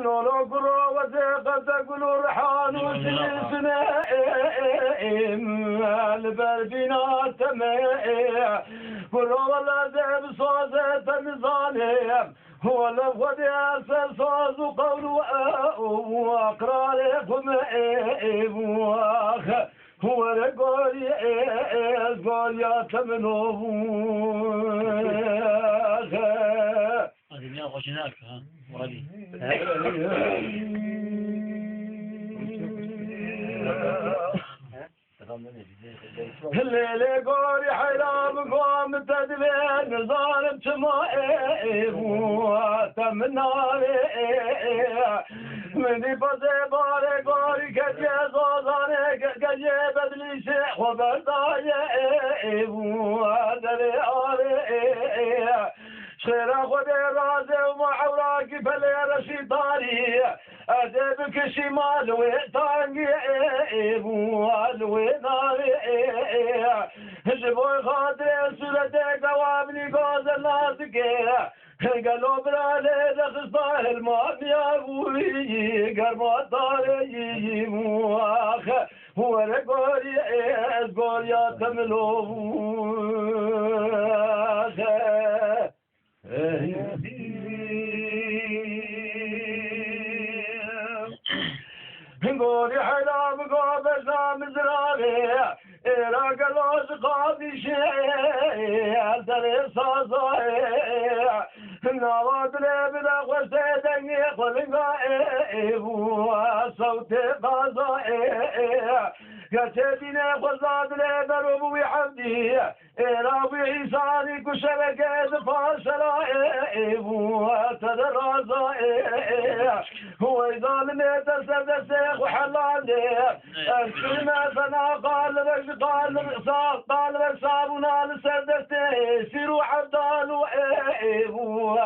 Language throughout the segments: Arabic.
لولو قرو وزيقة تقولوا رحان وسنسنا البردينا تمام قرو ولا زيب صوزة مزانيم هو لفظ ياسر صوز وقول وأقراركم هو رقول يا تمنوه هذه يا غشناك ها وهذه الليل قوري حرام قوم تدبين ظالم تمائب وتمنى مني بزي باري قوري كجي زوزاني كجي بدلي شيخ وبرداي ودري آري شيرا خدي رازي ومعوراكي فلي رشي طاري أدبك شمال ويتاني والويناري جبوي خاطري سلتك دوابني قوز الناسك قالوا برالي دخصاه المافيا بوي قرما طاري مواخ هو رقوري قوريا تملوه قولي حلام قابلنا مزرابي إراك لوز قاضي شيء ألتري صاصاي نواد لي بلا خسيدني خلقا وصوتي قاضي كتبيني خزاد لي بروبي حمدي إراوي عيساني كشبكة فاشلا وتدرازي هو يظالمي تسد السيخ وحلالي الكلمة فنا قال لك قال لك صابونا لسدستي سيروا عبدال وإيبوا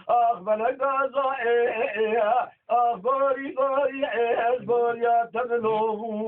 أقبل قازائي أخباري قوري يا تبلوه